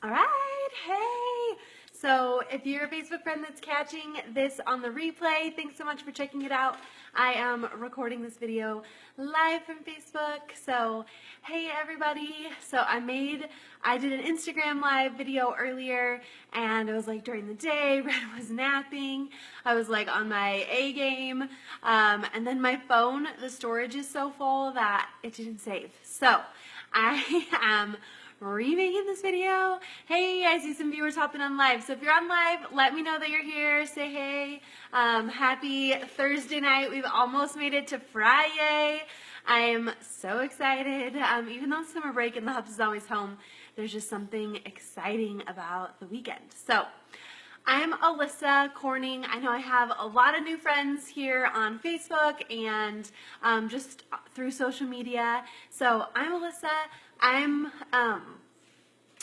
All right, hey. So if you're a Facebook friend that's catching this on the replay, thanks so much for checking it out. I am recording this video live from Facebook. So hey everybody. So I did an Instagram live video earlier, and it was like during the day. Red was napping. I was like on my A game. And then my phone, the storage is so full that it didn't save. So I am remaking this video. Hey, I see some viewers hopping on live. So if you're on live, let me know that you're here. Say hey. Happy Thursday night. We've almost made it to Friday. I'm so excited. Even though it's summer break and the Hubs is always home, there's just something exciting about the weekend. So I'm Alyssa Corning. I know I have a lot of new friends here on Facebook and just through social media. So I'm Alyssa. I'm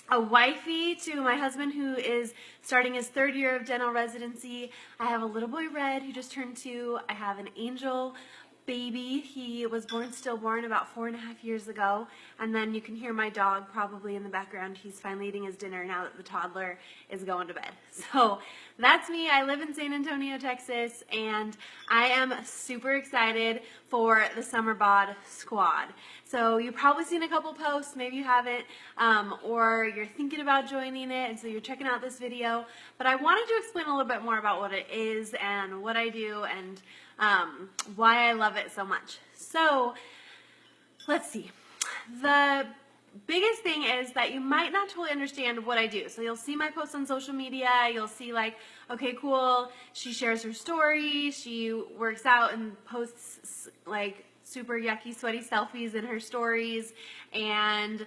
a wifey to my husband who is starting his 3rd year of dental residency. I have a little boy, Red, who just turned 2. I have an angel baby. He was stillborn about 4.5 years ago. And then you can hear my dog probably in the background. He's finally eating his dinner now that the toddler is going to bed. So that's me. I live in San Antonio, Texas, and I am super excited for the Summer BOD Squad. So you've probably seen a couple posts, maybe you haven't, or you're thinking about joining it, and so you're checking out this video. But I wanted to explain a little bit more about what it is and what I do and why I love it so much. So let's see. The biggest thing is that you might not totally understand what I do. So you'll see my posts on social media. You'll see like, okay, cool. She shares her story. She works out and posts like super yucky, sweaty selfies in her stories and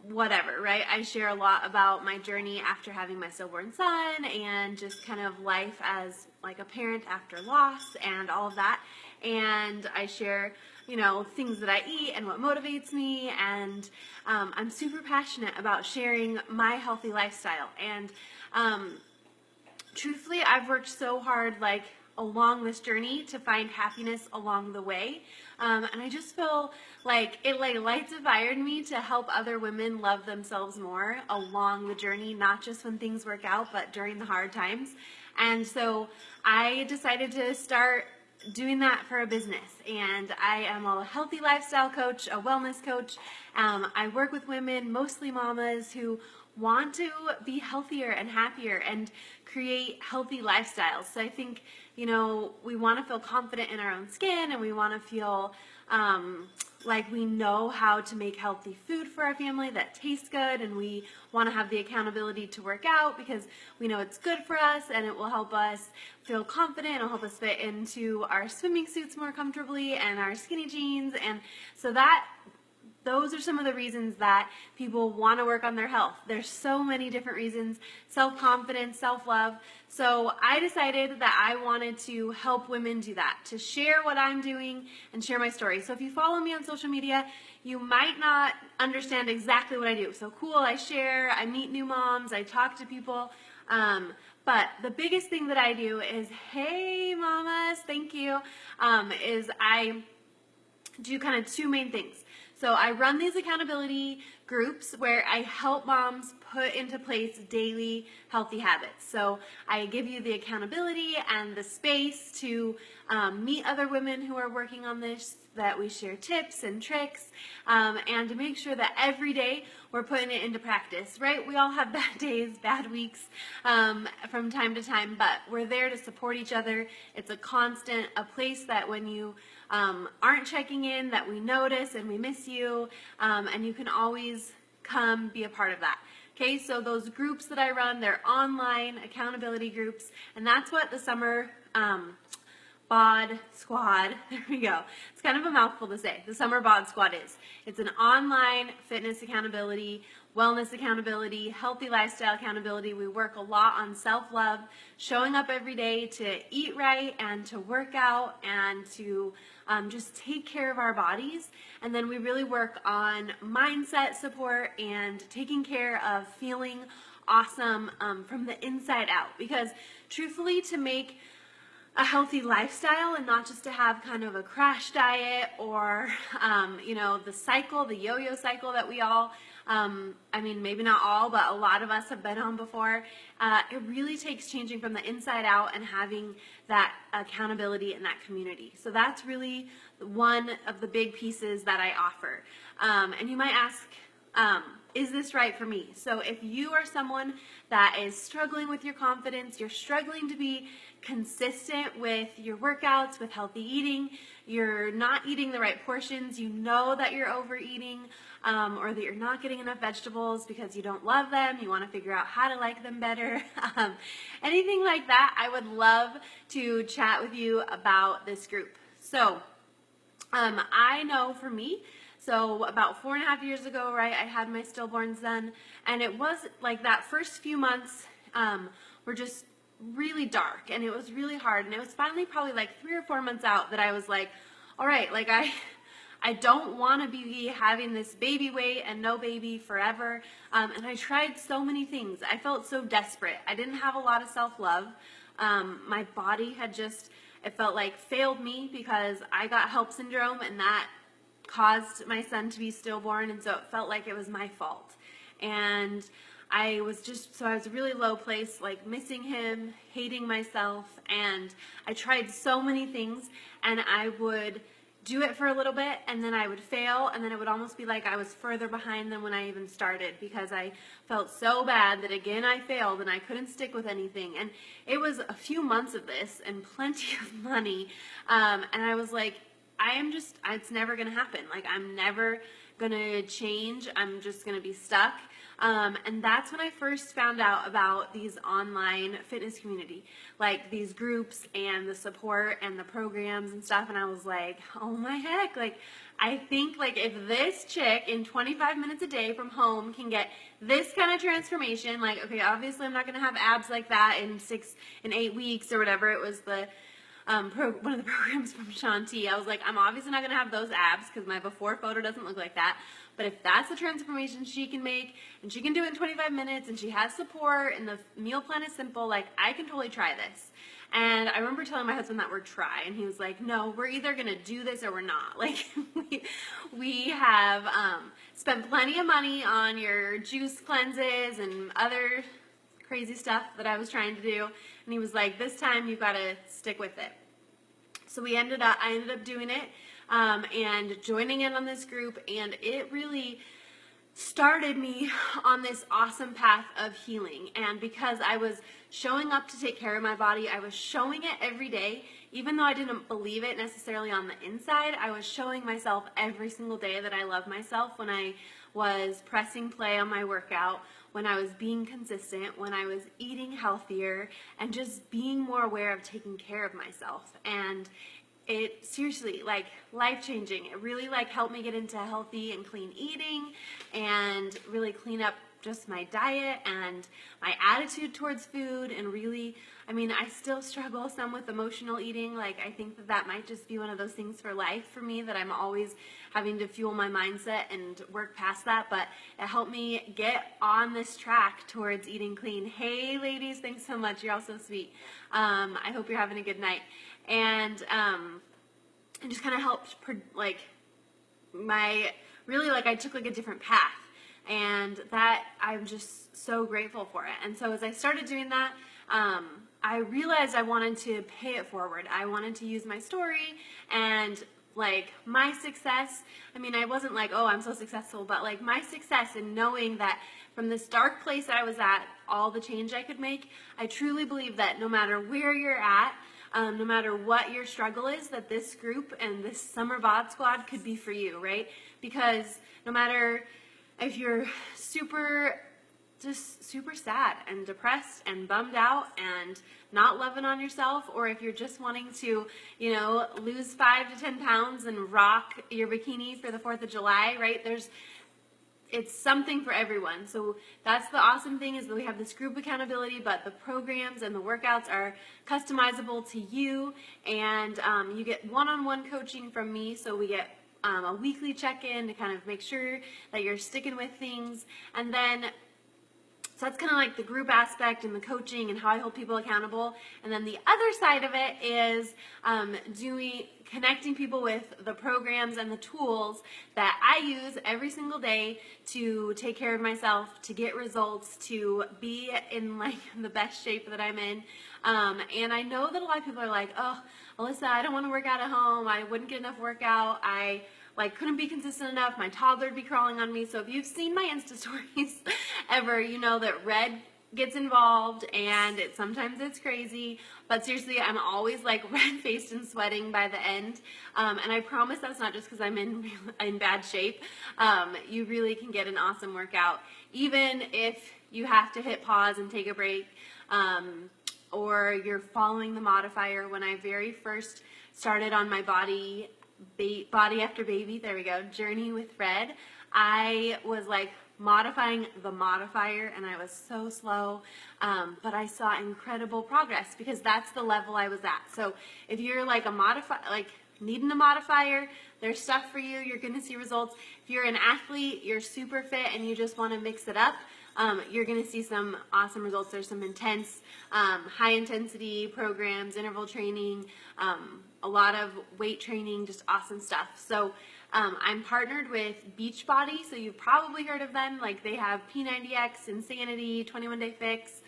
whatever, right? I share a lot about my journey after having my stillborn son and just kind of life as like a parent after loss and all of that. And I share, you know, things that I eat and what motivates me. And I'm super passionate about sharing my healthy lifestyle. And truthfully, I've worked so hard, like, along this journey to find happiness along the way. And I just feel like it lights a fire in me to help other women love themselves more along the journey, not just when things work out, but during the hard times. And so I decided to start doing that for a business. And I am a healthy lifestyle coach, a wellness coach. I work with women, mostly mamas, who want to be healthier and happier and create healthy lifestyles. So I think, you know, we want to feel confident in our own skin, and we want to feel like we know how to make healthy food for our family that tastes good, and we want to have the accountability to work out because we know it's good for us and it will help us feel confident. It'll help us fit into our swimming suits more comfortably and our skinny jeans. And so those are some of the reasons that people want to work on their health. There's so many different reasons: self-confidence, self-love. So I decided that I wanted to help women do that, to share what I'm doing and share my story. So if you follow me on social media, you might not understand exactly what I do. So cool, I share, I meet new moms, I talk to people. But the biggest thing that I do is, hey mamas, thank you, is I do kind of 2 main things. So I run these accountability groups where I help moms put into place daily healthy habits. So I give you the accountability and the space to meet other women who are working on this, that we share tips and tricks, and to make sure that every day we're putting it into practice, right? We all have bad days, bad weeks from time to time, but we're there to support each other. It's a constant, a place that when you aren't checking in, that we notice and we miss you, and you can always come be a part of that. Okay, so those groups that I run, they're online accountability groups, and that's what the Summer BOD Squad, there we go. It's kind of a mouthful to say. The Summer BOD Squad is. It's an online fitness accountability, wellness accountability, healthy lifestyle accountability. We work a lot on self-love, showing up every day to eat right and to work out and to just take care of our bodies. And then we really work on mindset support and taking care of feeling awesome from the inside out. Because truthfully, to make a healthy lifestyle and not just to have kind of a crash diet or, you know, the cycle, the yo-yo cycle that we all I mean, maybe not all, but a lot of us have been on before. It really takes changing from the inside out and having that accountability in that community. So that's really one of the big pieces that I offer. And you might ask, is this right for me? So if you are someone that is struggling with your confidence, you're struggling to be consistent with your workouts, with healthy eating, you're not eating the right portions, you know that you're overeating, or that you're not getting enough vegetables because you don't love them, you want to figure out how to like them better, anything like that, I would love to chat with you about this group. So I know for me, so about 4.5 years ago, right, I had my stillborns done, and it was like that first few months were just really dark, and it was really hard, and it was finally probably like 3 or 4 months out that I was like, all right, like I don't want to be having this baby weight and no baby forever, and I tried so many things. I felt so desperate. I didn't have a lot of self-love. My body had just, it felt like failed me because I got HELP syndrome, and that caused my son to be stillborn, and so it felt like it was my fault. And I was a really low place, like missing him, hating myself, and I tried so many things, and I would do it for a little bit, and then I would fail, and then it would almost be like I was further behind than when I even started, because I felt so bad that again I failed and I couldn't stick with anything. And it was a few months of this and plenty of money, and I was like, it's never going to happen. Like, I'm never going to change. I'm just going to be stuck. And that's when I first found out about these online fitness community, like these groups and the support and the programs and stuff. And I was like, oh my heck, like, I think like if this chick in 25 minutes a day from home can get this kind of transformation, like, okay, obviously I'm not going to have abs like that in 8 weeks or whatever. It was the one of the programs from Shanti. I was like, I'm obviously not going to have those abs because my before photo doesn't look like that. But if that's the transformation she can make, and she can do it in 25 minutes, and she has support, and the meal plan is simple, like, I can totally try this. And I remember telling my husband that word try, and he was like, no, we're either going to do this or we're not. Like, we have spent plenty of money on your juice cleanses and other crazy stuff that I was trying to do. And he was like, this time you've got to stick with it. So I ended up doing it and joining in on this group, and it really started me on this awesome path of healing. And because I was showing up to take care of my body, I was showing it every day, even though I didn't believe it necessarily on the inside. I was showing myself every single day that I love myself when I was pressing play on my workout, when I was being consistent, when I was eating healthier, and just being more aware of taking care of myself. And it seriously, like, life-changing. It really, like, helped me get into healthy and clean eating and really clean up just my diet and my attitude towards food. And really, I mean, I still struggle some with emotional eating. Like, I think that might just be one of those things for life for me, that I'm always having to fuel my mindset and work past that. But it helped me get on this track towards eating clean. Hey, ladies, thanks so much. You're all so sweet. I hope you're having a good night. And it just kind of helped, like, I took like a different path. And that, I'm just so grateful for it. And so as I started doing that, I realized I wanted to pay it forward. I wanted to use my story and, like, my success. I mean, I wasn't like, oh, I'm so successful, but like my success in knowing that from this dark place that I was at, all the change I could make. I truly believe that no matter where you're at, no matter what your struggle is, that this group and this summer BOD Squad could be for you, right? Because no matter if you're super sad and depressed and bummed out and not loving on yourself, or if you're just wanting to, you know, lose 5 to 10 pounds and rock your bikini for the 4th of July, right? It's something for everyone. So that's the awesome thing, is that we have this group accountability, but the programs and the workouts are customizable to you, and you get one-on-one coaching from me. So we get a weekly check-in to kind of make sure that you're sticking with things. And then So that's kind of like the group aspect and the coaching and how I hold people accountable. And then the other side of it is connecting people with the programs and the tools that I use every single day to take care of myself, to get results, to be in like the best shape that I'm in. And I know that a lot of people are like, oh, Alyssa, I don't want to work out at home. I wouldn't get enough workout. I couldn't be consistent enough. My toddler would be crawling on me. So if you've seen my Insta stories ever, you know that red gets involved and sometimes it's crazy. But seriously, I'm always like red-faced and sweating by the end. And I promise that's not just because I'm in bad shape. You really can get an awesome workout, even if you have to hit pause and take a break, or you're following the modifier. When I very first started on my body after baby, there we go, journey with Fred, I was like modifying the modifier and I was so slow, but I saw incredible progress because that's the level I was at. So if you're like needing a modifier, there's stuff for you, you're gonna see results. If you're an athlete, you're super fit and you just wanna mix it up, you're going to see some awesome results. There's some intense, high intensity programs, interval training, a lot of weight training, just awesome stuff. So I'm partnered with Beachbody, so you've probably heard of them. Like they have P90X, Insanity, 21 Day Fix.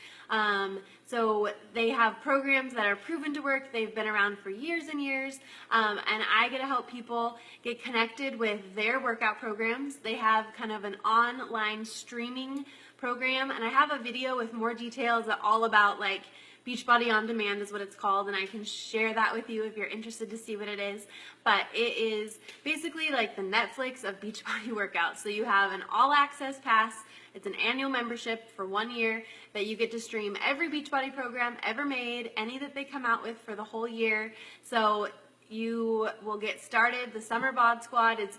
So they have programs that are proven to work. They've been around for years and years, and I get to help people get connected with their workout programs. They have kind of an online streaming program, and I have a video with more details all about like Beachbody On Demand is what it's called, and I can share that with you if you're interested to see what it is. But it is basically like the Netflix of Beachbody workouts. So you have an all-access pass. It's an annual membership for 1 year that you get to stream every Beachbody program ever made, any that they come out with for the whole year. So you will get started. The summer BOD Squad is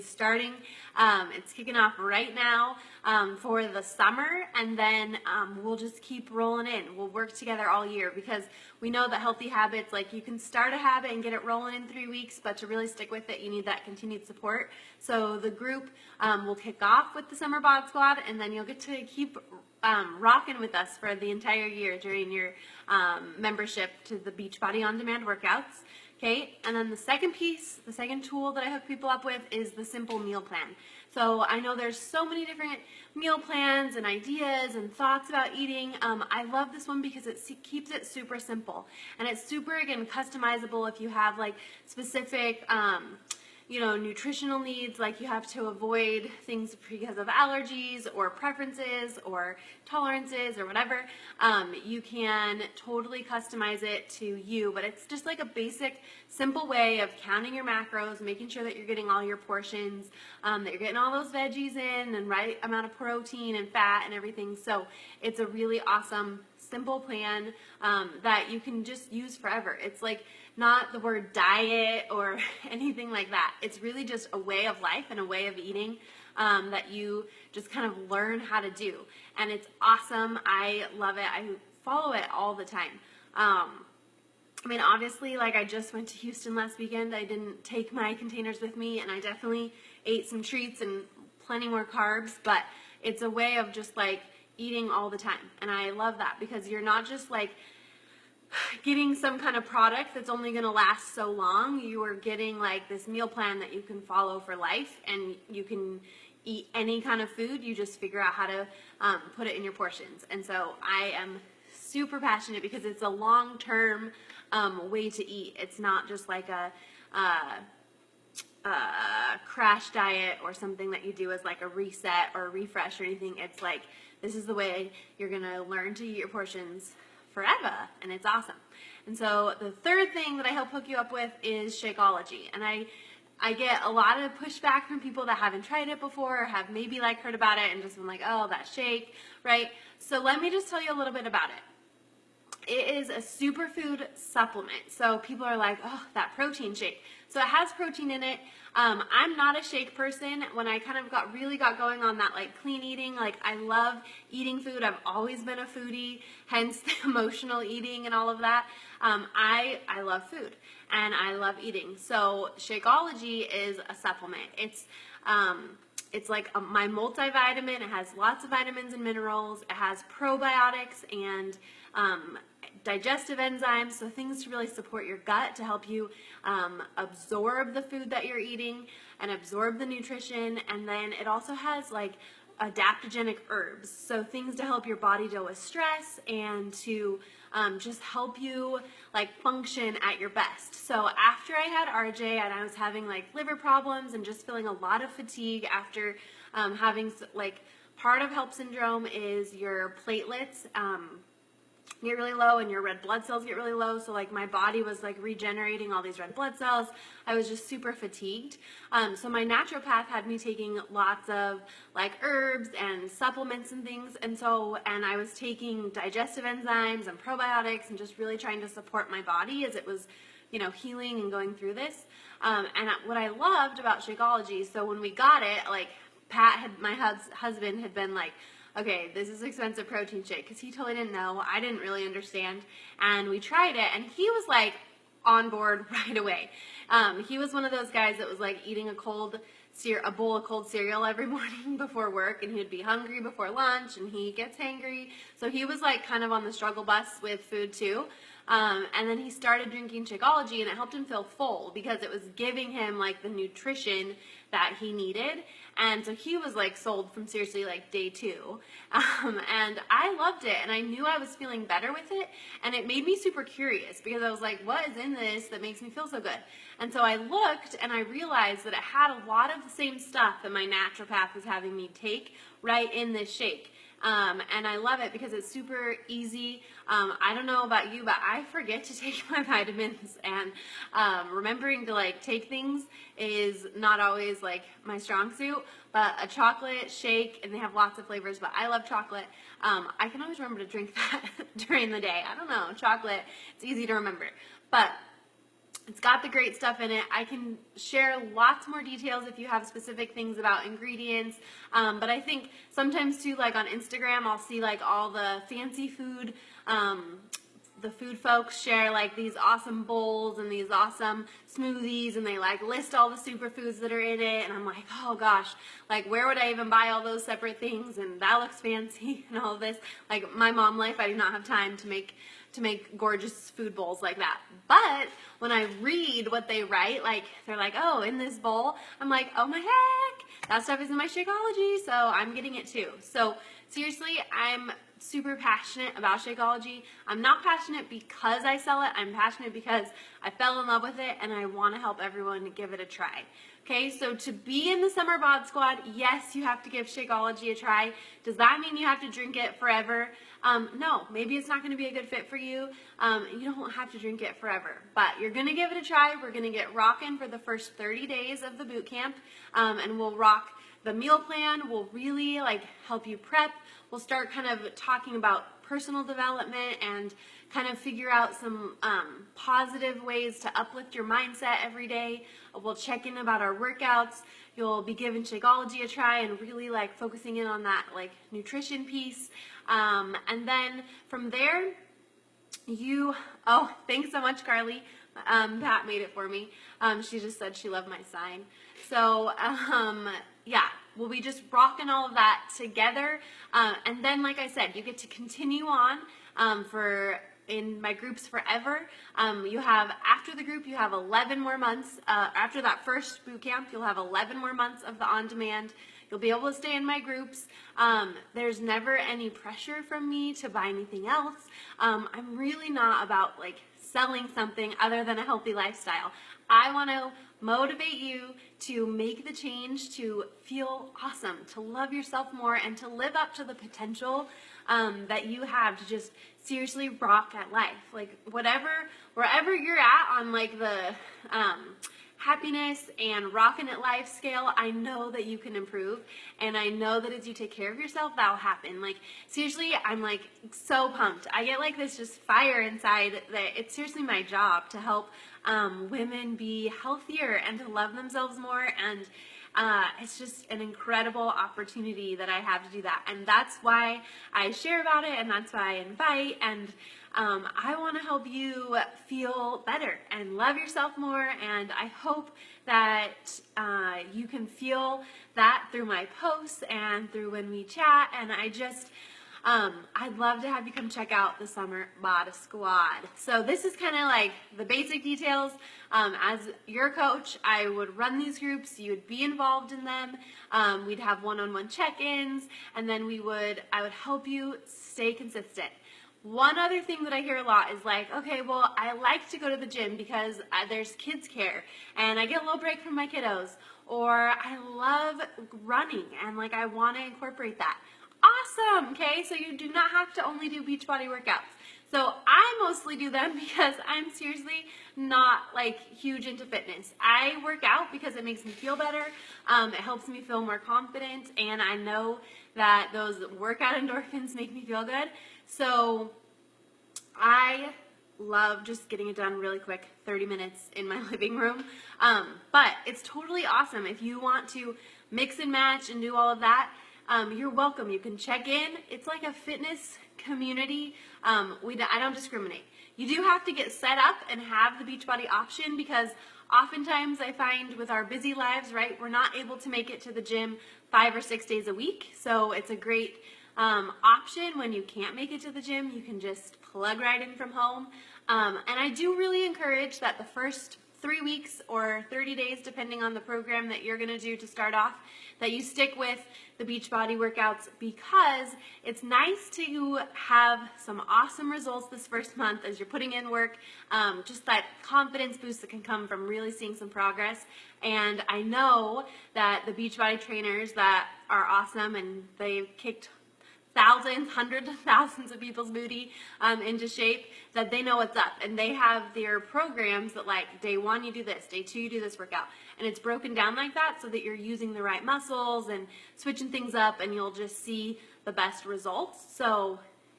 starting. It's kicking off right now for the summer, and then we'll just keep rolling in. We'll work together all year because we know that healthy habits, like you can start a habit and get it rolling in 3 weeks, but to really stick with it, you need that continued support. So the group will kick off with the summer BOD Squad, and then you'll get to keep rocking with us for the entire year during your membership to the Beachbody On Demand workouts. Okay, and then the second piece, the second tool that I hook people up with is the simple meal plan. So I know there's so many different meal plans and ideas and thoughts about eating. I love this one because it keeps it super simple. And it's super, again, customizable if you have like specific nutritional needs, like you have to avoid things because of allergies or preferences or tolerances or whatever. You can totally customize it to you, but it's just like a basic, simple way of counting your macros, making sure that you're getting all your portions, that you're getting all those veggies in and right amount of protein and fat and everything. So it's a really awesome, simple plan that you can just use forever. It's like not the word diet or anything like that. It's really just a way of life and a way of eating that you just kind of learn how to do. And it's awesome. I love it. I follow it all the time. I mean, obviously, like I just went to Houston last weekend. I didn't take my containers with me, and I definitely ate some treats and plenty more carbs, but it's a way of just like eating all the time. And I love that because you're not just like getting some kind of product that's only going to last so long. You are getting like this meal plan that you can follow for life, and you can eat any kind of food. You just figure out how to put it in your portions. And so I am super passionate because it's a long-term way to eat. It's not just like a crash diet or something that you do as like a reset or a refresh or anything. It's like, this is the way you're going to learn to eat your portions forever, and it's awesome. And so the third thing that I help hook you up with is Shakeology. And I get a lot of pushback from people that haven't tried it before or have maybe like heard about it and just been like, oh, that shake, right? So let me just tell you a little bit about it. It is a superfood supplement. So people are like, oh, that protein shake. So it has protein in it. I'm not a shake person. When I kind of really got going on that like clean eating, like I love eating food. I've always been a foodie, hence the emotional eating and all of that. I love food and I love eating. So Shakeology is a supplement. It's it's like my multivitamin. It has lots of vitamins and minerals. It has probiotics and digestive enzymes, so things to really support your gut to help you absorb the food that you're eating and absorb the nutrition. And then it also has like adaptogenic herbs, so things to help your body deal with stress and to just help you like function at your best. So after I had RJ and I was having like liver problems and just feeling a lot of fatigue after having like part of HELLP syndrome is your platelets get really low and your red blood cells get really low. So like my body was like regenerating all these red blood cells. I was just super fatigued. So my naturopath had me taking lots of like herbs and supplements and things. And I was taking digestive enzymes and probiotics and just really trying to support my body as it was, you know, healing and going through this. And what I loved about Shakeology, so when we got it, like my husband had been like, okay, this is expensive protein shake, because he totally didn't know. I didn't really understand. And we tried it, and he was like on board right away. He was one of those guys that was like eating a bowl of cold cereal every morning before work, and he'd be hungry before lunch, and he gets hangry. So he was like kind of on the struggle bus with food too. And then he started drinking Shakeology, and it helped him feel full because it was giving him like the nutrition that he needed. And so he was like sold from seriously like day 2. And I loved it, and I knew I was feeling better with it, and it made me super curious because I was like, what is in this that makes me feel so good? And so I looked and I realized that it had a lot of the same stuff that my naturopath was having me take right in this shake. And I love it because it's super easy. I don't know about you, but I forget to take my vitamins, and remembering to like take things is not always like my strong suit. But a chocolate shake, and they have lots of flavors, but I love chocolate. I can always remember to drink that during the day. I don't know, chocolate, it's easy to remember. But it's got the great stuff in it. I can share lots more details if you have specific things about ingredients. But I think sometimes too, like on Instagram, I'll see like all the fancy food, the food folks share like these awesome bowls and these awesome smoothies, and they like list all the superfoods that are in it. And I'm like, oh gosh, like where would I even buy all those separate things? And that looks fancy and all this. Like my mom life, I do not have time to make gorgeous food bowls like that. But when I read what they write, like they're like, oh, in this bowl, I'm like, oh my heck, that stuff is in my Shakeology, so I'm getting it too. So seriously, I'm super passionate about Shakeology. I'm not passionate because I sell it. I'm passionate because I fell in love with it, and I want to help everyone give it a try. Okay, so to be in the Summer BOD Squad, yes, you have to give Shakeology a try. Does that mean you have to drink it forever? No, maybe it's not going to be a good fit for you. You don't have to drink it forever, but you're going to give it a try. We're going to get rocking for the first 30 days of the boot camp, and we'll rock the meal plan. We'll really like help you prep. We'll start kind of talking about personal development and kind of figure out some positive ways to uplift your mindset every day. We'll check in about our workouts. You'll be giving Shakeology a try and really like focusing in on that like nutrition piece. And then from there, thanks so much, Carly. Pat made it for me. She just said she loved my sign. So, yeah, we'll be just rocking all of that together. And then, like I said, you get to continue on in my groups forever. After the group, you have 11 more months. After that first boot camp, you'll have 11 more months of the on-demand. You'll be able to stay in my groups. There's never any pressure from me to buy anything else. I'm really not about like selling something other than a healthy lifestyle. I want to motivate you to make the change, to feel awesome, to love yourself more, and to live up to the potential that you have to just seriously rock at life. Like wherever you're at on like the happiness and rockin' at life scale, I know that you can improve, and I know that as you take care of yourself, that'll happen. Like seriously, I'm like so pumped. I get like this just fire inside that it's seriously my job to help women be healthier and to love themselves more, It's just an incredible opportunity that I have to do that. And that's why I share about it, and that's why I invite. And I want to help you feel better and love yourself more. And I hope that you can feel that through my posts and through when we chat. And I'd love to have you come check out the Summer BOD Squad. So this is kind of like the basic details. As your coach, I would run these groups. You would be involved in them. We'd have one-on-one check-ins, and then I would help you stay consistent. One other thing that I hear a lot is like, okay, well, I like to go to the gym because there's kids care, and I get a little break from my kiddos, or I love running, and like I want to incorporate that. Awesome, okay? So you do not have to only do Beachbody workouts. So I mostly do them because I'm seriously not like huge into fitness. I work out because it makes me feel better. It helps me feel more confident, and I know that those workout endorphins make me feel good. So I love just getting it done really quick, 30 minutes in my living room. But it's totally awesome. If you want to mix and match and do all of that, you're welcome. You can check in. It's like a fitness community. I don't discriminate. You do have to get set up and have the Beachbody option, because oftentimes I find with our busy lives, right, we're not able to make it to the gym 5 or 6 days a week. So it's a great option when you can't make it to the gym. You can just plug right in from home. And I do really encourage that the first 3 weeks or 30 days, depending on the program that you're going to do to start off, that you stick with the Beachbody workouts, because it's nice to have some awesome results this first month as you're putting in work, just that confidence boost that can come from really seeing some progress. And I know that the Beachbody trainers that are awesome, and they've kicked thousands, hundreds of thousands of people's booty into shape, that they know what's up, and they have their programs that like day 1 you do this, day 2 you do this workout, and it's broken down like that so that you're using the right muscles and switching things up, and you'll just see the best results. So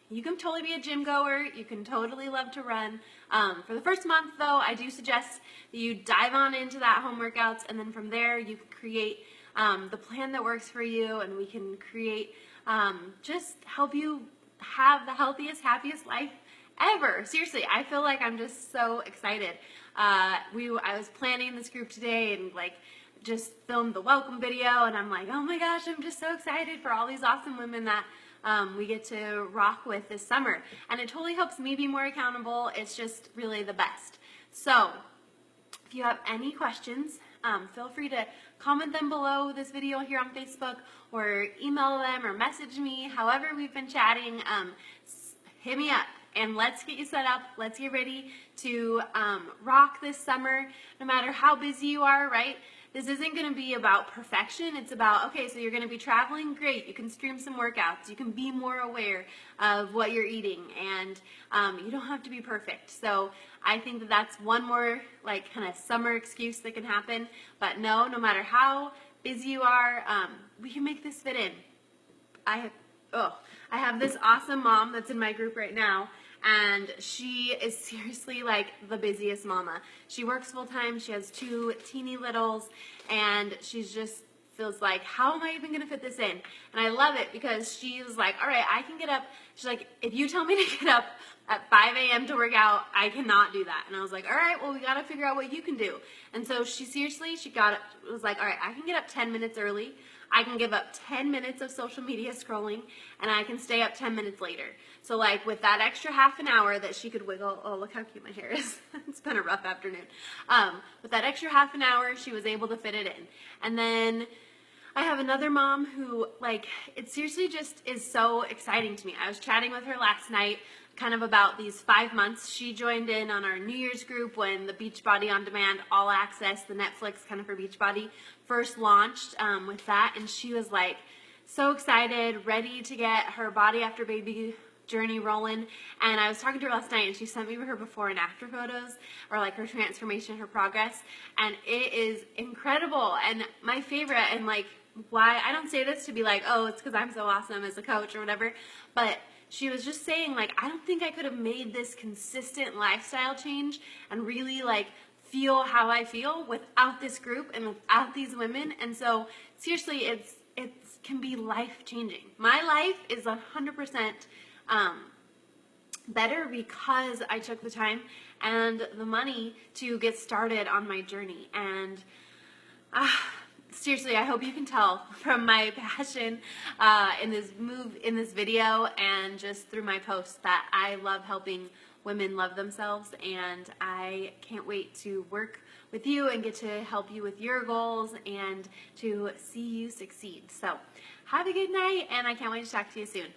you can totally be a gym goer. You can totally love to run. For the first month though, I do suggest that you dive on into that home workouts, and then from there you can create the plan that works for you, and we can create just help you have the healthiest, happiest life ever. Seriously, I feel like I'm just so excited. I was planning this group today and like just filmed the welcome video, and I'm like, oh my gosh, I'm just so excited for all these awesome women that we get to rock with this summer. And it totally helps me be more accountable. It's just really the best. So if you have any questions, feel free to comment them below this video here on Facebook, or email them or message me. However we've been chatting, hit me up and let's get you set up. Let's get ready to rock this summer, no matter how busy you are, right? This isn't going to be about perfection. It's about, okay, so you're going to be traveling, great. You can stream some workouts. You can be more aware of what you're eating, and you don't have to be perfect. So I think that that's one more like kind of summer excuse that can happen. But no matter how busy you are, we can make this fit in. I have this awesome mom that's in my group right now, and she is seriously like the busiest mama. She works full time, she has 2 teeny littles, and she's just feels like, how am I even gonna fit this in? And I love it because she's like, all right, I can get up. She's like, if you tell me to get up at 5 a.m. to work out, I cannot do that. And I was like, all right, well, we gotta figure out what you can do. And so she seriously, was like, all right, I can get up 10 minutes early. I can give up 10 minutes of social media scrolling, and I can stay up 10 minutes later. So like with that extra half an hour that she could wiggle, oh, look how cute my hair is. It's been a rough afternoon. With that extra half an hour, she was able to fit it in. And then I have another mom who, like, it seriously just is so exciting to me. I was chatting with her last night kind of about these 5 months. She joined in on our New Year's group when the Beachbody On Demand All Access, the Netflix kind of for Beachbody, first launched with that. And she was like so excited, ready to get her body after baby journey rolling. And I was talking to her last night, and she sent me her before and after photos, or like her transformation, her progress, and it is incredible. And my favorite, and like why I don't say this to be like, oh, it's because I'm so awesome as a coach or whatever, but she was just saying, like, I don't think I could have made this consistent lifestyle change and really like feel how I feel without this group and without these women. And so seriously, it can be life-changing. My life is 100% better because I took the time and the money to get started on my journey. And seriously, I hope you can tell from my passion in this video and just through my posts that I love helping women love themselves, and I can't wait to work with you and get to help you with your goals and to see you succeed. So have a good night, and I can't wait to talk to you soon.